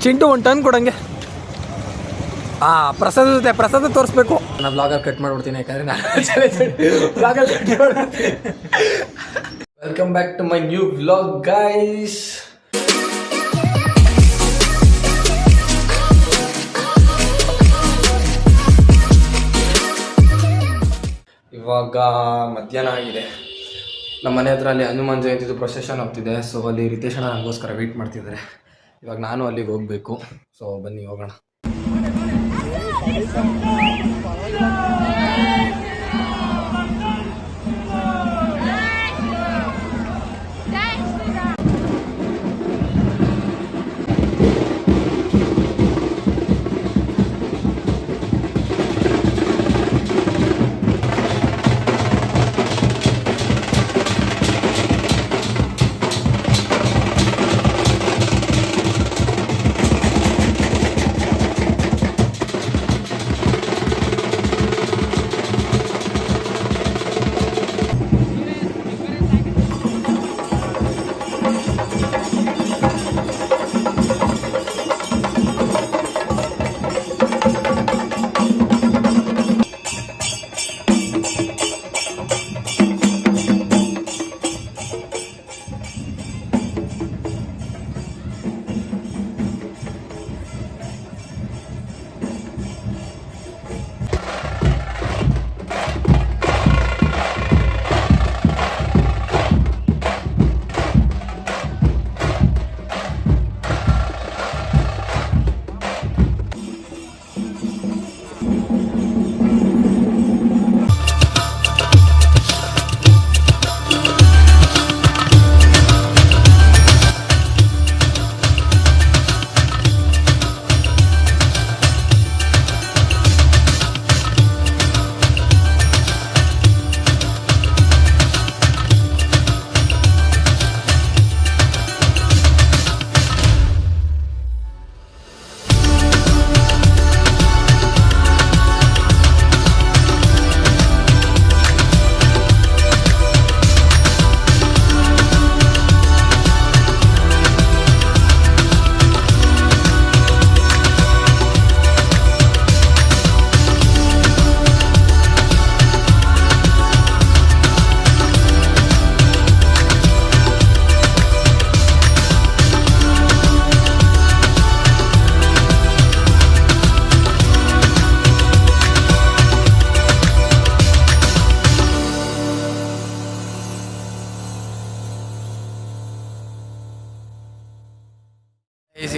ಚಿಂಟು ಒಂದು ಟನ್ ಕೊಡಂಗೆ. ಪ್ರಸಾದ ಜೊತೆ ಪ್ರಸಾದ ತೋರಿಸ್ಬೇಕು. ನಾನು ಬ್ಲಾಗಲ್ಲಿ ಕಟ್ ಮಾಡ್ಬಿಡ್ತೀನಿ, ಯಾಕಂದರೆ ನಾನು ಬ್ಲಾಗಲ್ಲಿ ಕಟ್ ಮಾಡ್ಬಿಡ್ತೀನಿ. Welcome back to my new vlog guys. ಇವಾಗ ಮಧ್ಯಾಹ್ನ ಆಗಿದೆ. ನಮ್ಮ ಮನೆ ಹತ್ರ ಅಲ್ಲಿ ಹನುಮಾನ್ ಜಯಂತಿದು ಪ್ರೊಸೆಷನ್ ಹೋಗ್ತಿದೆ. ಸೊ ಅಲ್ಲಿ ರಿತೇಶಣ್ಣ ನನಗೋಸ್ಕರ ವೆಯ್ಟ್ ಮಾಡ್ತಿದ್ದಾರೆ. ಇವಾಗ ನಾನು ಅಲ್ಲಿಗೆ ಹೋಗಬೇಕು. ಸೊ ಬನ್ನಿ ಹೋಗೋಣ.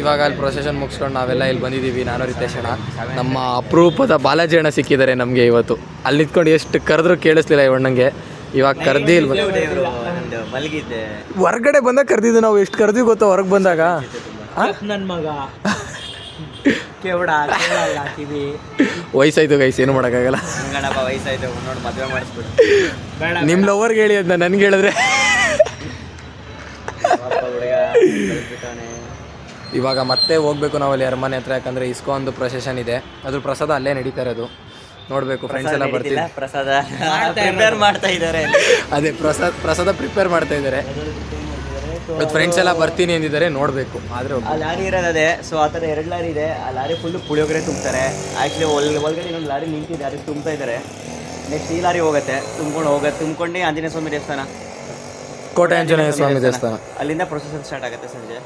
ಇವಾಗ ಅಲ್ಲಿ ಪ್ರೊಸೆಷನ್ ಮುಗಿಸ್ಕೊಂಡು ನಾವೆಲ್ಲ ಇಲ್ಲಿ ಬಂದಿದ್ದೀವಿ. ನಾನು ರಿತೇಶಣ್ಣ, ನಮ್ಮ ಅಪರೂಪದ ಬಾಲಾಜಿ ಅಣ್ಣ ಸಿಕ್ಕಿದ್ದಾರೆ ನಮಗೆ ಇವತ್ತು. ಅಲ್ಲಿ ನಿಂತ್ಕೊಂಡು ಎಷ್ಟು ಕರೆದ್ರೂ ಕೇಳಿಸ್ಲಿಲ್ಲ ಇವಣ್ಣಂಗೆ. ಇವಾಗ ಕರ್ದಿ ಇಲ್ಲಿ ಹೊರಗಡೆ ಬಂದಾಗ ಕರೆದಿದ್ದು ನಾವು. ಎಷ್ಟು ಕರೆದಿವಿ ಗೊತ್ತಾ ಹೊರಗೆ ಬಂದಾಗ. ನನ್ನ ಮಗ ವಯಸ್ಸಾಯ್ತು ಗೈಸ್, ಏನು ಮಾಡೋಕ್ಕಾಗಲ್ಲ. ನಿಮ್ಮ ಲವರ್ಗೆ ಹೇಳಿ ಅದನ್ನ ನನ್ಗೆ ಹೇಳಿದ್ರೆ. ಇವಾಗ ಮತ್ತೆ ಹೋಗ್ಬೇಕು ನಾವು ಅಲ್ಲಿ ಅರಮನೆ ಹತ್ರ, ಯಾಕಂದರೆ ಇಸ್ಕಾನ್ದು ಪ್ರೊಸೆಷನ್ ಇದೆ. ಅದ್ರ ಪ್ರಸಾದ ಅಲ್ಲೇ ನಡೀತಾ ಇರೋದು. ನೋಡಬೇಕು. ಫ್ರೆಂಡ್ಸ್ ಎಲ್ಲ ಬರ್ತೀವಿ. ಪ್ರಸಾದ ಪ್ರಿಪೇರ್ ಮಾಡ್ತಾ ಇದ್ದಾರೆ. ಅದೇ ಪ್ರಸಾದ ಪ್ರಿಪೇರ್ ಮಾಡ್ತಾ ಇದ್ದಾರೆ. ಇವತ್ತು ಫ್ರೆಂಡ್ಸ್ ಎಲ್ಲ ಬರ್ತೀನಿ ಅಂದಿದ್ದಾರೆ, ನೋಡಬೇಕು. ಆದರೆ ಆ ಲಾರಿ ಇರೋದೇ. ಸೊ ಆ ಥರ 2 ಲಾರಿ ಇದೆ. ಆ ಲಾರಿ ಫುಲ್ಲು ಪುಳಿಯೋಗರೆ ತುಂಬ್ತಾರೆ. ಆ್ಯಕ್ಚುಲಿ ಒಳಗಡೆ ಇನ್ನೊಂದು ಲಾರಿ ನಿಂತಿದೆ, ಅದಕ್ಕೆ ತುಂಬ್ತಾ ಇದ್ದಾರೆ. ನೆಕ್ಸ್ಟ್ ಈ ಲಾರಿ ಹೋಗುತ್ತೆ, ತುಂಬ್ಕೊಂಡು ಆಂಜನೇಯ ಸ್ವಾಮಿ ದೇವಸ್ಥಾನ, ಕೋಟೆ ಆಂಜನೇಯ ಸ್ವಾಮಿ ದೇವಸ್ಥಾನ, ಅಲ್ಲಿಂದ ಪ್ರೊಸೆಷನ್ ಸ್ಟಾರ್ಟ್ ಆಗುತ್ತೆ ಸಂಜೆ.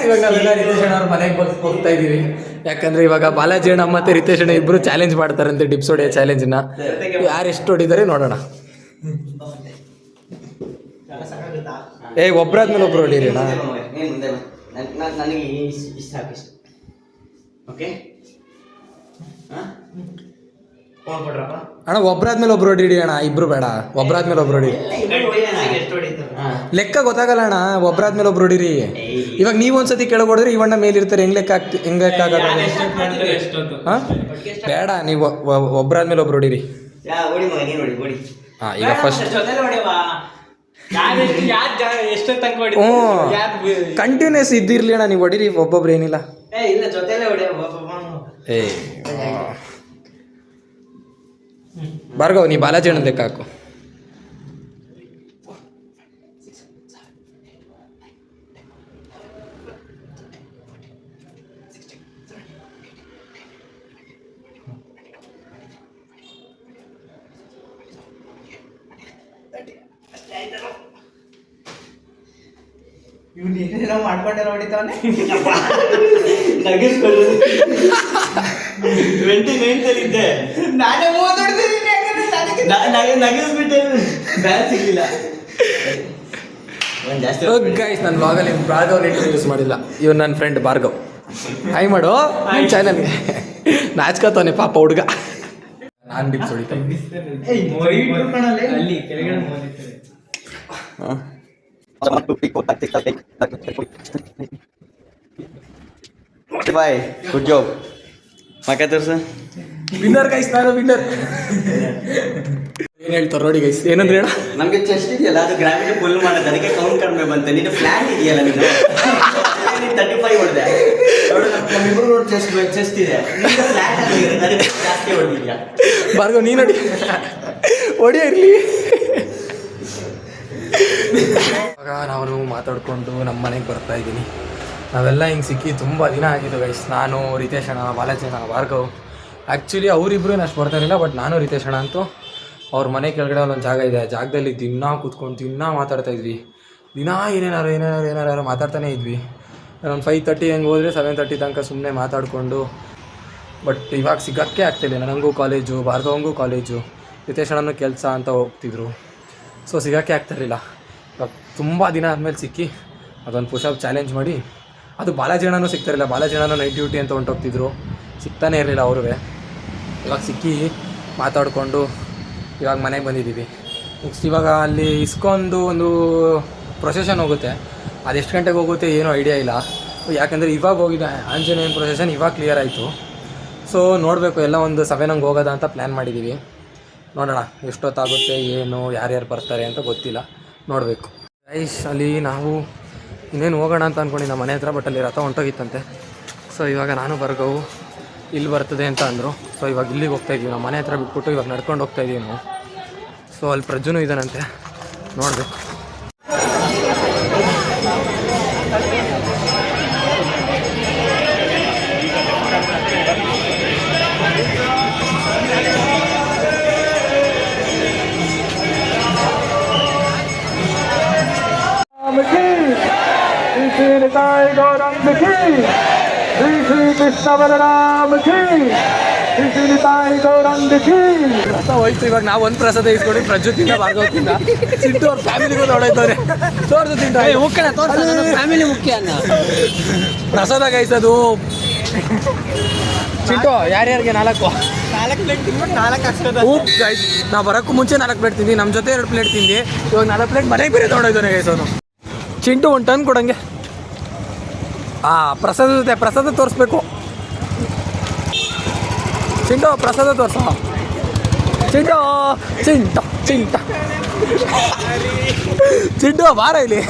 ಇವಾಗ ನಾವೆಲ್ಲ ರಿತೇಶಣ್ಣ ಅವ್ರ ಮನೆಗೆ ಹೋಗ್ತಾ ಇದೀವಿ. ಯಾಕಂದ್ರೆ ಇವಾಗ ಬಾಲಾಜಿ ಅಣ್ಣ ಮತ್ತೆ ರಿತೇಶಣ್ಣ ಇಬ್ರು ಚಾಲೆಂಜ್ ಮಾಡ್ತಾರಂತೆ, ಡಿಪ್ಸ್ ಹೊಡೆಯೋ ಚಾಲೆಂಜ್ನ. ಯಾರು ಎಷ್ಟು ಹೊಡಿದಾರೆ ನೋಡೋಣ. ಒಬ್ಬರಾದ್ಮೇಲೆ ಒಬ್ರು ಹೊಡೀರಿ ಅಣ್ಣ. ಅಣ್ಣ ಒಬ್ರಾದ್ಮೇಲೆ ಒಬ್ರು ಹೊಡೀರಿ ಅಣ್ಣ, ಇಬ್ರು ಬೇಡ. ಒಬ್ರಾದ್ಮೇಲೆ ಒಬ್ರು ಹೊಡೀರಿ. ಲೆಕ್ಕ ಗೊತ್ತಾಗಲ್ಲ ಅಣ್ಣ, ಒಬ್ರಾದ್ಮೇಲೆ ಒಬ್ರು ಹೊಡೀರಿ. ಇವಾಗ ನೀವು ಒಂದ್ಸತಿ ಕೆಳಗೆ ಹೊಡೆದ್ರೆ ಇವಣ್ಣ ಮೇಲಿರ್ತಾರೆ. ಹೆಂಗ್ ಲೆಕ್ಕ ಆಗಲ್ಲ. ಬೇಡ, ನೀವು ಒಬ್ರಾದ್ಮೇಲೆ ಒಬ್ರು ಹೊಡೀರಿ. ಈಗ ಫಸ್ಟ್ ಕಂಟಿನ್ಯೂಸ್ ಇದ್ದಿರ್ಲಿ ಅಣ್ಣ, ನೀವು ಹೊಡೀರಿ ಒಬ್ಬೊಬ್ರು, ಏನಿಲ್ಲ. ಭಾರ್ಗವ್, ನೀ ಬಾಲಾಜಿ ಅಣ್ಣ ಲೆಕ್ಕ ಹಾಕು. ಇವ್ನು ಏನೇನೋ ಮಾಡ್ಕೊಂಡೆಲ್ಲ ಹೊಡಿತಾವನೆ. 29 ಇದ್ದೆ ನಾನೇ 30 ಹೊಡ್ದಿದ್ದೀನಿ, ಯಾಕಂದ್ರೆ ನಗಿಸ್ಬಿಟ್ಟೆ ಬ್ಯಾನ್ ಸಿಗ್ಲಿಲ್ಲ. ಒಂದ್ ಜಾಸ್ತಿ ಗೈಸ್ ನನ್ನ ಬ್ಲಾಗಲ್ಲಿ ಭಾರ್ಗವ್ ಇಂಟ್ರೊಡ್ಯೂಸ್ ಮಾಡಿಲ್ಲ. ಇವ್ನು ನನ್ನ ಫ್ರೆಂಡ್ ಭಾರ್ಗವ್. ಹಾಯ್ ಮಾಡು ನನ್ನ ಚಾನಲ್ಗೆ. ನಾಚ್ಕೋತಾನೆ ಪಾಪ ಹುಡುಗ. ನಾನು ಡಿಪ್ಸ್ ಹೊಡಿತೀನಿ. ಅಲ್ಲಿ ಕೆಳಗಡೆ ಮೋದಿರ್ತಾರೆ. ಬಾಯ್, ಗುಡ್ ಜಾಬ್. ಮಕ್ಕ ತೋರ್ಸ. ವಿನ್ನರ್ ಗೈಸ್, ನಾನು ವಿನ್ನರ್. ಏನು ಹೇಳ್ತಾರೆ ನೋಡಿ ಗೈಸ್, ಏನಂದ್ರೆ ಹೇಳ. ನಮ್ಗೆ ಚೆಸ್ಟ್ ಇದೆಯಲ್ಲ, ಅದು ಗ್ರಾವಿಟಿ ಫುಲ್ ಮಾಡೋದು, ಅದಕ್ಕೆ ಕೌಂಟ್ ಕಡಿಮೆ ಬಂತು. ನೀನು ಫ್ಲಾಟ್ ಇದೆಯಲ್ಲ, ನೀನು 35 ಹೊಡೆದೆ ನೋಡು. ನಮ್ಮಿಬ್ರು ನೋಡಿ ಚೆಸ್ಟ್ ಇದೆ, ಫ್ಲಾಟ್ ಆಗಿದೆ, ಅದಕ್ಕೆ ಜಾಸ್ತಿ ಹೊಡೆದಿದ್ಯಾ. ಭಾರ್ಗವ್ ನೀನು ನೋಡಿ, ಹೊಡಿಯ ಇರಲಿ. ಇವಾಗ ನಾವು ಮಾತಾಡಿಕೊಂಡು ನಮ್ಮ ಮನೆಗೆ ಬರ್ತಾ ಇದ್ದೀನಿ. ನಾವೆಲ್ಲ ಹಿಂಗೆ ಸಿಕ್ಕಿ ತುಂಬ ದಿನ ಆಗಿದ್ದು ಗೈಸ್. ನಾನು, ರಿತೇಶ್ ಅಣ್ಣ, ಬಾಲಾಜಿ ಅಣ್ಣ, ಭಾರ್ಗವ್. ಆ್ಯಕ್ಚುಲಿ ಅವರಿಬ್ಬರು ಅಷ್ಟು ಬರ್ತಾ ಇರಲಿಲ್ಲ, ಬಟ್ ನಾನು ರಿತೇಶ್ ಅಣ್ಣ ಅಂತೂ ಅವ್ರ ಮನೆ ಕೆಳಗಡೆ ಒಂದೊಂದು ಜಾಗ ಇದೆ. ಆ ಜಾಗದಲ್ಲಿ ದಿನ ಕೂತ್ಕೊಂಡು ದಿನ ಮಾತಾಡ್ತಾ ಇದ್ವಿ. ದಿನ ಏನೇನಾರು ಮಾತಾಡ್ತಾನೇ ಇದ್ವಿ. ಒಂದು 5:30 ಹೆಂಗೆ ಹೋದರೆ 7:30 ತನಕ ಸುಮ್ಮನೆ ಮಾತಾಡಿಕೊಂಡು. ಬಟ್ ಇವಾಗ ಸಿಗೋಕ್ಕೆ ಆಗ್ತಿಲ್ಲ. ನನಗೂ ಕಾಲೇಜು, ಭಾರ್ಗವಂಗೂ ಕಾಲೇಜು, ರಿತೇಶ್ ಅಣ್ಣನೂ ಕೆಲಸ ಅಂತ ಹೋಗ್ತಿದ್ರು. ಸೊ ಸಿಗೋಕ್ಕೆ ಆಗ್ತಿರಲಿಲ್ಲ. ಇವಾಗ ತುಂಬ ದಿನ ಆದಮೇಲೆ ಸಿಕ್ಕಿ ಅದೊಂದು ಪುಷಪ್ ಚಾಲೆಂಜ್ ಮಾಡಿ. ಅದು ಬಾಲಾಜಿ ಅಣ್ಣನೂ ಸಿಗ್ತಾರಿಲ್ಲ. ಬಾಲಾಜಿ ಅಣ್ಣನೂ ನೈಟ್ ಡ್ಯೂಟಿ ಅಂತ ಹೊಂಟೋಗ್ತಿದ್ರು, ಸಿಗ್ತಾನೇ ಇರಲಿಲ್ಲ ಅವ್ರೂ. ಇವಾಗ ಸಿಕ್ಕಿ ಮಾತಾಡಿಕೊಂಡು ಇವಾಗ ಮನೆಗೆ ಬಂದಿದ್ದೀವಿ. ನೆಕ್ಸ್ಟ್ ಇವಾಗ ಅಲ್ಲಿ ಇಸ್ಕೊಂಡು ಒಂದು ಪ್ರೊಸೆಷನ್ ಹೋಗುತ್ತೆ. ಅದು ಎಷ್ಟು ಗಂಟೆಗೆ ಹೋಗುತ್ತೆ ಏನೂ ಐಡಿಯಾ ಇಲ್ಲ. ಯಾಕೆಂದರೆ ಇವಾಗ ಹೋಗಿದೆ ಆಂಜನೇಯನ ಪ್ರೊಸೆಷನ್, ಇವಾಗ ಕ್ಲಿಯರ್ ಆಯಿತು. ಸೊ ನೋಡಬೇಕು, ಎಲ್ಲ ಒಂದು 7 ಹಂಗೆ ಹೋಗೋದ ಅಂತ ಪ್ಲ್ಯಾನ್ ಮಾಡಿದ್ದೀವಿ. ನೋಡೋಣ ಎಷ್ಟೊತ್ತಾಗುತ್ತೆ, ಏನು, ಯಾರ್ಯಾರು ಬರ್ತಾರೆ ಅಂತ ಗೊತ್ತಿಲ್ಲ, ನೋಡಬೇಕು. ಗೈಸ್ ಅಲ್ಲಿ ನಾವು ಇನ್ನೇನು ಹೋಗೋಣ ಅಂತ ಅಂದ್ಕೊಂಡು ನಮ್ಮ ಮನೆ ಹತ್ರ, ಬಟ್ ಅಲ್ಲಿ ರಥ ಹೊಂಟೋಗಿತ್ತಂತೆ. ಸೊ ಇವಾಗ ನಾನು ಭಾರ್ಗವ್ ಇಲ್ಲಿ ಬರ್ತದೆ ಅಂತ ಅಂದರು. ಸೊ ಇವಾಗ ಇಲ್ಲಿಗೆ ಹೋಗ್ತಾಯಿದ್ವಿ, ನಮ್ಮ ಮನೆ ಹತ್ರ ಬಿಟ್ಬಿಟ್ಟು ಇವಾಗ ನಡ್ಕೊಂಡು ಹೋಗ್ತಾಯಿದ್ದೀವಿ ನಾವು. ಸೊ ಅಲ್ಲಿ ಪ್ರಜ್ಜುನೂ ಇದ್ದಾನಂತೆ, ನೋಡಬೇಕು. ಹೋಯ್ತು. ಇವಾಗ ನಾವು ಒಂದು ಪ್ರಸಾದ ಇಸ್ಕೊಂಡು ಪ್ರಜ್ಜು ತಿಂದ, ಭಾರ್ಗವ್ ತಿಂದ, ಸಿಂಟು ಅವ್ರ ಫ್ಯಾಮಿಲಿಗೂ ನೋಡೋಯ್ತವ್ರೆ. ತೋರ್ಸು ತಿಂಟ ಫ್ಯಾಮಿಲಿ ಮುಖ್ಯ ಅನ್ನ ಪ್ರಸಾದ ಗೈಸದು. ಚಿಂಟು ಯಾರ್ಯಾರಿಗೆ 4 ಪ್ಲೇಟ್ ತಿನ್ಬಿಟ್ಟು 4 ಹಾಕ್ಸೋದು. ಗೈಸ್ ನಾವು ಬರೋಕ್ಕೂ ಮುಂಚೆ 4 ಪ್ಲೇಟ್ ತಿಂದು, ನಮ್ಮ ಜೊತೆ 2 ಪ್ಲೇಟ್ ತಿಂದು, ಇವಾಗ 4 ಪ್ಲೇಟ್ ಮನೆಗೆ ಬೇರೆ ತೊಗೊಂಡೋಯ್ತಾನೆ ಗೈಸ್ ಅವನು. ಚಿಂಟು ಒಂದು ಟನ್ ಕೊಡಂಗೆ. ಪ್ರಸಾದ ಜೊತೆ ಪ್ರಸಾದ ತೋರಿಸ್ಬೇಕು. ಚಿಂಟು ಪ್ರಸಾದ ತೋರ್ಸ. ಚಿಂಟು ಚಿಂಟ ಚಿಂಟ ಚಿಂಟು ಬಾರ ಇಲ್ಲಿ.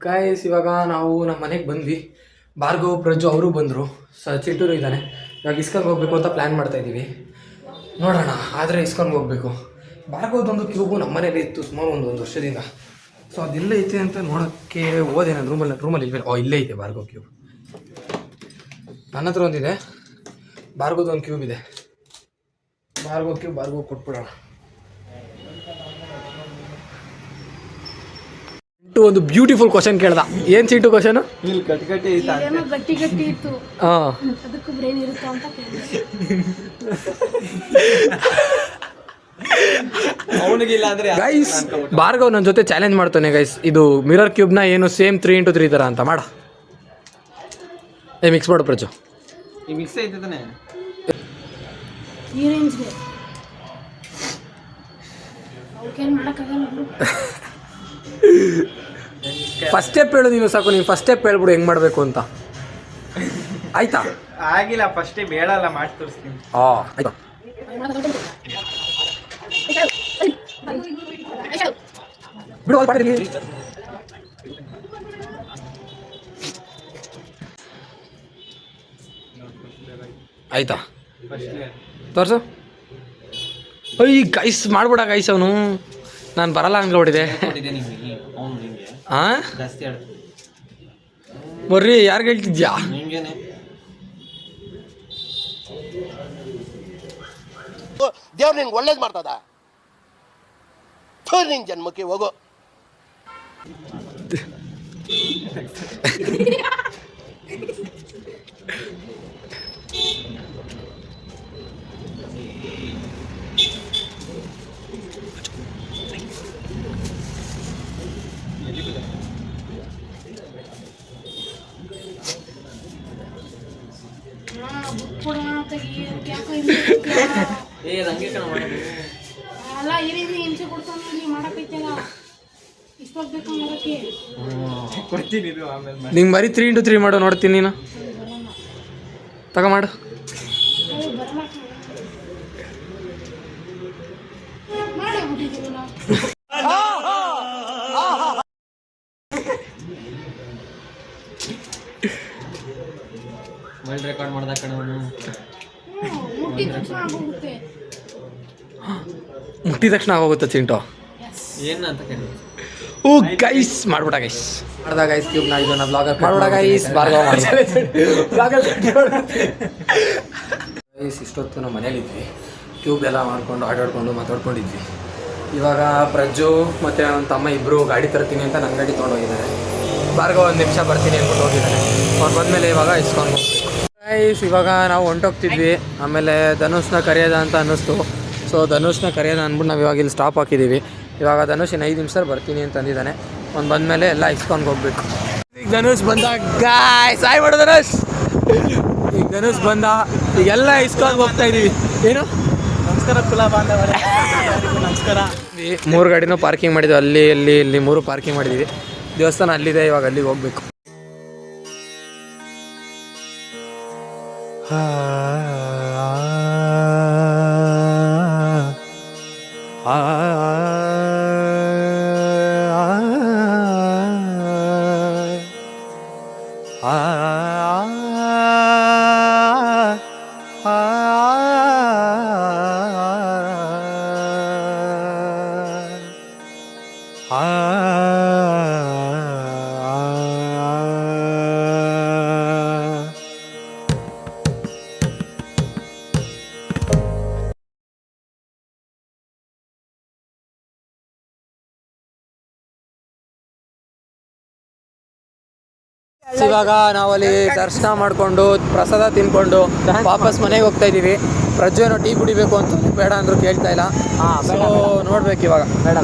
ಗೈಸ್ ಇವಾಗ ನಾವು ನಮ್ಮ ಮನೆಗೆ ಬಂದ್ವಿ. ಭಾರ್ಗವ್, ಪ್ರಜ್ಜು ಅವರು ಬಂದರು. ಚಿಂಟೂರು ಇದ್ದಾನೆ. ಇವಾಗ ಇಸ್ಕೊಂಡು ಹೋಗ್ಬೇಕು ಅಂತ ಪ್ಲ್ಯಾನ್ ಮಾಡ್ತಾಯಿದ್ದೀವಿ. ನೋಡೋಣ, ಆದರೆ ಇಸ್ಕೊಂಡು ಹೋಗ್ಬೇಕು. ಭಾರ್ಗವ್ದೊಂದು ಕ್ಯೂಬು ನಮ್ಮ ಮನೇಲಿ ಇತ್ತು ಸುಮಾರು ಒಂದು ವರ್ಷದಿಂದ. ಸೊ ಅದೆಲ್ಲ ಐತೆ ಅಂತ ನೋಡೋಕ್ಕೆ ಹೋದೆ ನಾನು. ರೂಮಲ್ಲಿ ಇಲ್ವೇ. ಇಲ್ಲೇ ಐತೆ ಭಾರ್ಗವ್ ಕ್ಯೂಬ್. ನನ್ನ ಹತ್ರ ಒಂದಿದೆ, ಭಾರ್ಗವ್ದು ಒಂದು ಕ್ಯೂಬ್ ಇದೆ. ಭಾರ್ಗವ್ ಕ್ಯೂಬ್ ಭಾರ್ಗವ್ ಕೊಟ್ಬಿಡೋಣ. ಒಂದು ಬ್ಯೂಟಿಫುಲ್ ಕ್ವಶನ್ ಕೇಳ್ದ. ಏನು ಚಿಂಟು ಕ್ವಶನು? ಗಟ್ಟಿ ಗಟ್ಟಿ ಇತ್ತು. ಹಾಂ, ಅದಕ್ಕೂ ಬ್ರೈನ್ ಇರುತ್ತಾ ಅಂತ ಅವನಿಗಿಲ್ಲ ಅಂದ್ರೆ ಗೈಸ್ ಭಾರ್ಗವ್ ನನ್ನ ಜೊತೆ ಚಾಲೆಂಜ್ ಮಾಡ್ತಾನೆ ಗೈಸ್. ಇದು ಮಿರರ್ ಕ್ಯೂಬ್ನ ಏನು ಸೇಮ್ 3x3 ಥರ ಅಂತ ಮಾಡ. ಮಿಕ್ಸ್ ಮಾಡು ಪ್ರಜು. ಈ ಮಿಕ್ಸ್ ಐತೆ ತಾನೆ. ಈ ರೇಂಜ್ಗೆ ಅವಕ್ಕೇನು ಮಾಡೋಕ್ಕಾಗಲ್ಲ. ಫಸ್ಟ್ ಸ್ಟೆಪ್ ಹೇಳು ನೀನು ಸಾಕು. ನೀನು ಫಸ್ಟ್ ಸ್ಟೆಪ್ ಹೇಳ್ಬಿಡು ಹೆಂಗೆ ಮಾಡಬೇಕು ಅಂತ. ಆಯ್ತಾ? ಆಗಿಲ್ಲ, ಫಸ್ಟೇ ಬೇಡಲ್ಲ, ಮಾಡಿ ತೋರಿಸ್ತೀನಿ. ಆಯ್ತಾ ಬಿಡು, ಅಲ್ಲಿ ಪಾಡಿರಲಿ. ಆಯ್ತಾ ತೋರ್ಸು. ಗೈಸ್ ಮಾಡ್ಬಿಡ ಗೈಸ್. ಅವನು ನಾನು ಬರಲ್ಲ ಹಂಗೆ ಹೊಡಿದೆ. ಹಾಂ ಬರ್ರಿ, ಯಾರಿಗೆ ಹೇಳ್ತಿದ್ಯಾ? ಹೊರತು ದೇವ್ರು ನಿನ್ಗೆ ಒಳ್ಳೇದು ಮಾಡ್ತದ ನಿನ್ ಜನ್ಮಕ್ಕೆ ಹೋಗೋ. ಅಲ್ಲ ಈ ರೀತಿ ಹಿಂಸೆ ಕೊಡ್ತಾನೆ ಮಾಡಕೈತಲ್ಲ ಇಷ್ಟೊಗ್ಬೇಕು ಮಾಡೋಕ್ಕೆ ಕೊಡ್ತೀನಿ ಇದು ಆಮೇಲೆ ನಿಂಗೆ ಬರೀ 3x3 ಮಾಡೋ ನೋಡ್ತೀನಿ ನೀನು ತಗ ಮಾಡು. ಮಾಡಬಿಟ್ಟಿದ್ದೀವಲ್ಲ ವರ್ಲ್ಡ್ ರೆಕಾರ್ಡ್ ಮಾಡ್ದ ಕಣವನು. ಮುಟ್ಟಿದ ತಕ್ಷಣ ಆಗೋಗುತ್ತೆ. ಮುಟ್ಟಿದ ತಕ್ಷಣ ಆಗೋಗುತ್ತೆ ಚಿಂಟು. ಏನು ಅಂತ ಕೇಳಿ ಓ ಗೈಸ್ ಮಾಡ್ಬಿಡ ಗೈಸ್ ಮಾಡ್ದ ಗೈಸ್ ಕ್ಯೂಬ್ನ ಇದನ್ನ ಬ್ಲಾಗರ್ ಮಾಡ್ಬಿಡ ಗೈಸ್ ಗೈಸ್ ಇಷ್ಟೊತ್ತು ನಾವು ಮನೇಲಿದ್ವಿ, ಕ್ಯೂಬ್ ಎಲ್ಲ ಮಾಡ್ಕೊಂಡು ಆಟಾಡ್ಕೊಂಡು ಮಾತಾಡ್ಕೊಂಡಿದ್ವಿ. ಇವಾಗ ಪ್ರಜ್ಜು ಮತ್ತು ಅವನ ತಮ್ಮ ಇಬ್ಬರು ಗಾಡಿ ತರ್ತೀನಿ ಅಂತ ನನ್ನ ಗಾಡಿ ತೊಗೊಂಡೋಗಿದ್ದಾರೆ. ಭಾರ್ಗವ 1 ನಿಮಿಷ ಬರ್ತೀನಿ ಅಂದ್ಬಿಟ್ಟು ಹೋಗಿದ್ದಾರೆ. ಅವ್ರು ಬಂದಮೇಲೆ ಇವಾಗ ಇಸ್ಕೊಂಡು ಹೋಗ್ಬೇಕು ಗೈಸ್. ಇವಾಗ ನಾವು ಹೊಂಟೋಗ್ತಿದ್ವಿ, ಆಮೇಲೆ ಧನುಷ್ನ ಕರೆಯೋದ ಅಂತ ಅನ್ನಿಸ್ತು. ಸೊ ಧನುಷ್ನ ಕರೆಯೋದ ಅಂದ್ಬಿಟ್ಟು ನಾವು ಇವಾಗ ಇಲ್ಲಿ ಸ್ಟಾಪ್ ಹಾಕಿದ್ದೀವಿ. ಇವಾಗ ಧನುಷ್ ಇನ್ನು 5 ನಿಮಿಷ ಬರ್ತೀನಿ ಅಂತ ಅಂದಿದ್ದಾನೆ. ಅವ್ನು ಬಂದಮೇಲೆ ಎಲ್ಲ ಇಸ್ಕೊಂಡು ಹೋಗ್ಬೇಕು. ಈಗ ಧನುಷ್ ಬಂದ ಗಾಯ್ಸ್, ಸಾಯ್ ಮಾಡು ಧನುಷ್. ಈಗ ಧನುಷ್ ಬಂದ, ಈಗೆಲ್ಲ ಇಸ್ಕೊಂಡು ಹೋಗ್ತಾ ಇದ್ದೀವಿ. ಏನು ನಮಸ್ಕಾರ ಕುಲ ಬಾಂಧವರೇ, ನಮಸ್ಕಾರ. 3 ಗಾಡಿನೂ ಪಾರ್ಕಿಂಗ್ ಮಾಡಿದ್ವಿ, ಅಲ್ಲಿ ಇಲ್ಲಿ ಇಲ್ಲಿ 3 ಪಾರ್ಕಿಂಗ್ ಮಾಡಿದ್ದೀವಿ. ದೇವಸ್ಥಾನ ಅಲ್ಲಿದೆ, ಇವಾಗ ಅಲ್ಲಿಗೆ ಹೋಗ್ಬೇಕು. ಇವಾಗ ನಾವಲ್ಲಿ ದರ್ಶನ ಮಾಡಿಕೊಂಡು ಪ್ರಸಾದ ತಿನ್ಕೊಂಡು ವಾಪಸ್ ಮನೆಗೆ ಹೋಗ್ತಾ ಇದ್ದೀವಿ. ಪ್ರಜ್ಜು ಏನೋ ಟೀ ಕುಡಿಬೇಕು ಅಂತ ಬೇಡ ಅಂದ್ರು ಕೇಳ್ತಾ ಇಲ್ಲ. ಸೊ ನೋಡ್ಬೇಕು ಇವಾಗ. ಬೇಡ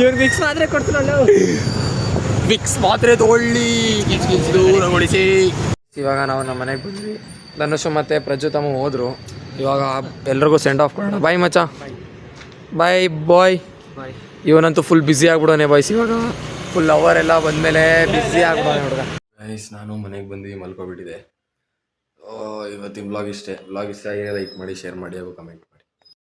ಇವ್ರು ವಿಕ್ಸ್ ಮಾತ್ರೆ ಕೊಡ್ತಿರಲ್ಲ, ವಿಕ್ಸ್ ಮಾತ್ರೆ ತಗೊಳ್ಳಿ ದೂರಗೊಳಿಸಿ. ಇವಾಗ ನಾವು ನಮ್ಮ ಮನೆಗೆ ಬಂದ್ವಿ. ಧನುಷು ಮತ್ತು ಪ್ರಜ್ಜು ತಮ್ಮ ಹೋದ್ರು. ಇವಾಗ ಎಲ್ರಿಗೂ ಸೆಂಡ್ ಆಫ್ ಕೊಡೋಣ. ಬಾಯ್ ಮಚ್ಚ, ಬಾಯ್ ಬಾಯ್. ಇವನಂತೂ ಫುಲ್ ಬ್ಯುಸಿ ಆಗ್ಬಿಡೋನೆ ಬಾಯ್ಸ್. ಇವಾಗ ಫುಲ್ ಅವರೆಲ್ಲ ಬಂದಮೇಲೆ ಬ್ಯುಸಿ ಆಗ್ಬಿಡೋನೆ ಹುಡುಗ. ಗೈಸ್ ನಾನು ಮನೆಗೆ ಬಂದು ಮಲ್ಕೊಬಿಟ್ಟಿದೆ. ಇವತ್ತಿನ ಬ್ಲಾಗ್ ಇಷ್ಟೇ. ಬ್ಲಾಗ್ ಇಷ್ಟ ಆಗಿದೆ ಲೈಕ್ ಮಾಡಿ, ಶೇರ್ ಮಾಡಿ ಹಾಗೂ ಕಮೆಂಟ್ ಮಾಡಿ.